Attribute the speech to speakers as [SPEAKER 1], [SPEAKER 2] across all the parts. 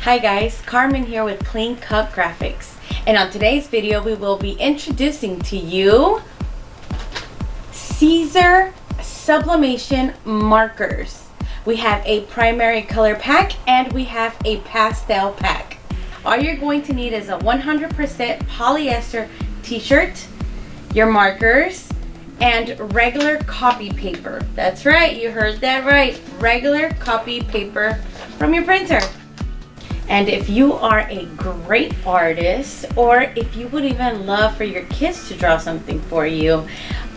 [SPEAKER 1] Hi guys, Carmen here with Clean Cut Graphics, and on today's video we will be introducing to you Siser Sublimation markers. We have a primary color pack and we have a pastel pack. All you're going to need is a 100% polyester t-shirt, your markers, and regular copy paper. That's right, you heard that right, regular copy paper from your printer. And if you are a great artist, or if you would even love for your kids to draw something for you,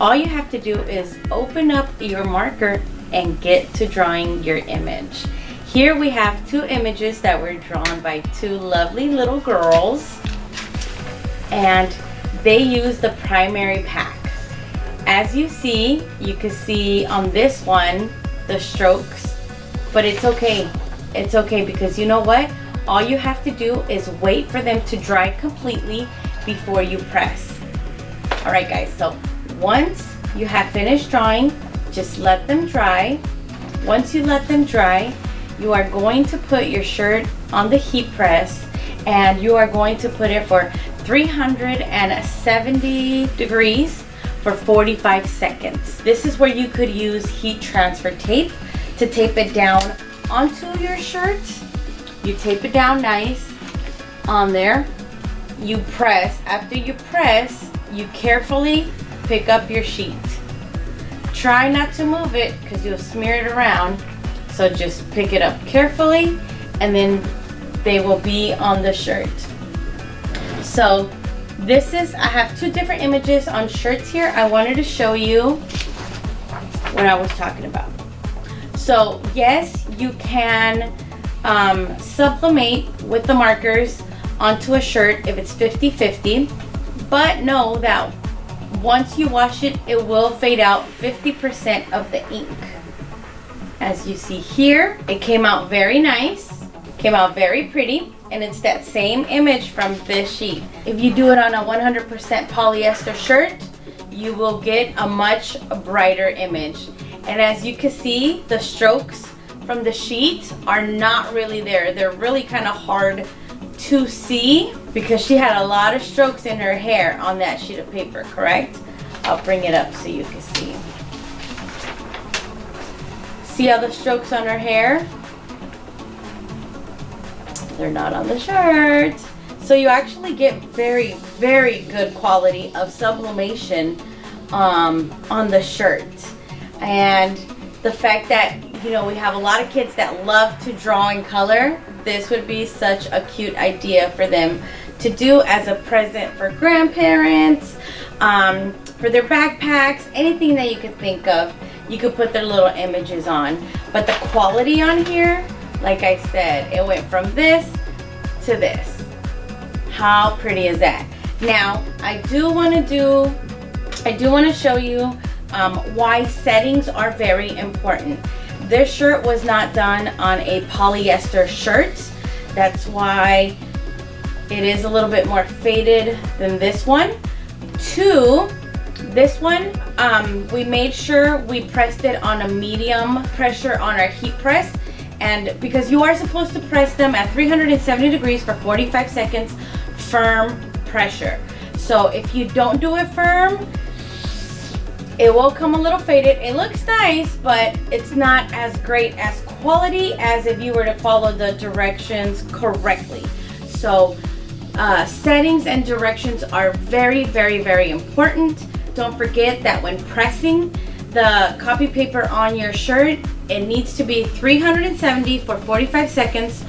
[SPEAKER 1] all you have to do is open up your marker and get to drawing your image. Here we have two images that were drawn by two lovely little girls, and they use the primary pack. As you see, you can see on this one the strokes, but it's okay. It's okay, because you know what? All you have to do is wait for them to dry completely before you press. All right guys, so once you have finished drawing, just let them dry. Once you let them dry, you are going to put your shirt on the heat press, and you are going to put it for 370 degrees for 45 seconds. This is where you could use heat transfer tape to tape it down onto your shirt. You tape it down nice on there. You press. After you press, you carefully pick up your sheet. Try not to move it because you'll smear it around. So just pick it up carefully, and then they will be on the shirt. So this is, I have two different images on shirts here. I wanted to show you what I was talking about. So yes, you can sublimate with the markers onto a shirt if it's 50-50, but know that once you wash it, it will fade out 50% of the ink. As you see here, it came out very nice, came out very pretty, and it's that same image from this sheet. If you do it on a 100% polyester shirt, you will get a much brighter image. And as you can see, the strokes from the sheet are not really there. They're really kind of hard to see because she had a lot of strokes in her hair on that sheet of paper, correct? I'll bring it up so you can see. See all the strokes on her hair? They're not on the shirt. So you actually get very, very good quality of sublimation on the shirt. And the fact that, you know, we have a lot of kids that love to draw in color, this would be such a cute idea for them to do as a present for grandparents, for their backpacks, anything that you could think of. You could put their little images on. But the quality on here, like I said, it went from this to this. How pretty is that? Now, I do want to show you why settings are very important. This shirt was not done on a polyester shirt. That's why it is a little bit more faded than this one. Two, this one, we made sure we pressed it on a medium pressure on our heat press, and because you are supposed to press them at 370 degrees for 45 seconds, firm pressure. So if you don't do it firm, it will come a little faded. It looks nice, but it's not as great as quality as if you were to follow the directions correctly. So settings and directions are very, very, very important. Don't forget that when pressing the copy paper on your shirt, it needs to be 370 for 45 seconds,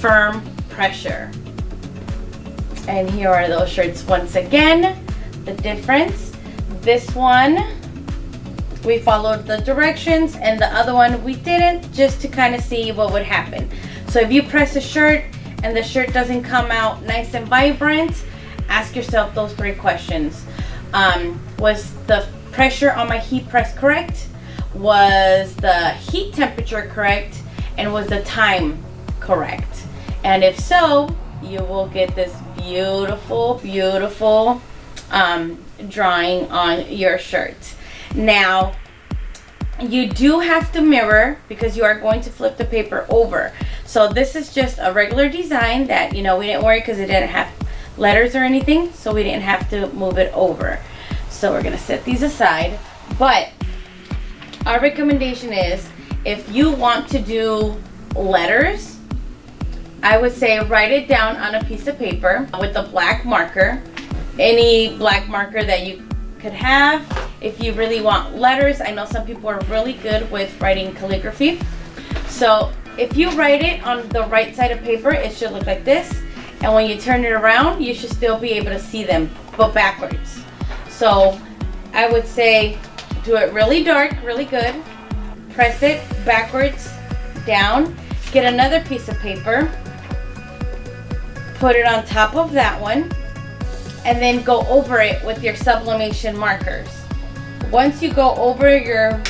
[SPEAKER 1] firm pressure. And here are those shirts once again. The difference, this one, we followed the directions, and the other one we didn't, just to kind of see what would happen. So if you press a shirt and the shirt doesn't come out nice and vibrant, ask yourself those three questions. Was the pressure on my heat press correct? Was the heat temperature correct? And was the time correct? And if so, you will get this beautiful, beautiful drawing on your shirt. Now, you do have to mirror because you are going to flip the paper over. So this is just a regular design that, you know, we didn't worry because it didn't have letters or anything, so we didn't have to move it over. So we're gonna set these aside. But our recommendation is, if you want to do letters, I would say write it down on a piece of paper with a black marker, any black marker that you could have. If you really want letters, I know some people are really good with writing calligraphy. So if you write it on the right side of paper, it should look like this. And when you turn it around, you should still be able to see them, but backwards. So I would say do it really dark, really good. Press it backwards down. Get another piece of paper. Put it on top of that one. And then go over it with your sublimation markers. Once you go over your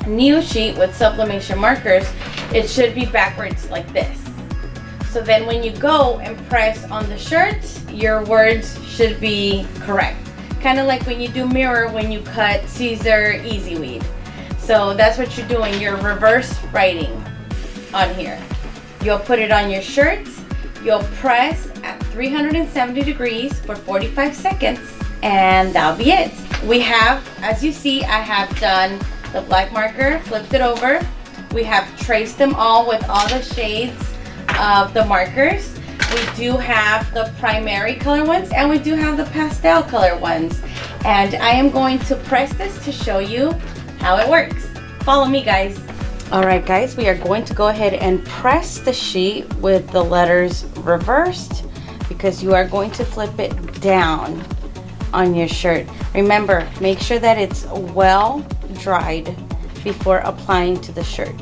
[SPEAKER 1] new sheet with sublimation markers, it should be backwards like this. So then when you go and press on the shirt, your words should be correct. Kind of like when you do mirror when you cut Siser Easy Weed. So that's what you're doing. You're reverse writing on here. You'll put it on your shirt. You'll press at 370 degrees for 45 seconds, and that'll be it. We have, as you see, I have done the black marker, flipped it over. We have traced them all with all the shades of the markers. We do have the primary color ones, and we do have the pastel color ones. And I am going to press this to show you how it works. Follow me, guys. All right, guys, we are going to go ahead and press the sheet with the letters reversed, because you are going to flip it down on your shirt. Remember, make sure that it's well dried before applying to the shirt.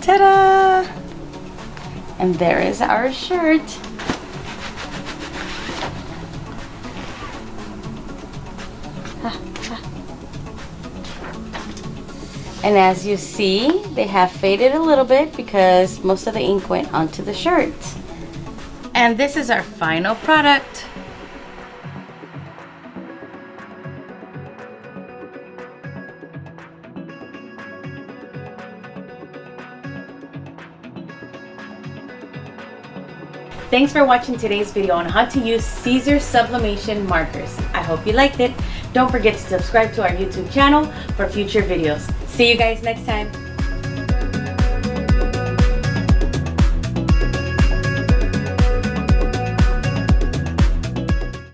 [SPEAKER 1] Ta-da! And there is our shirt. And as you see, they have faded a little bit because most of the ink went onto the shirt. And this is our final product. Thanks for watching today's video on how to use Siser Sublimation markers. I hope you liked it. Don't forget to subscribe to our YouTube channel for future videos. See you guys next time.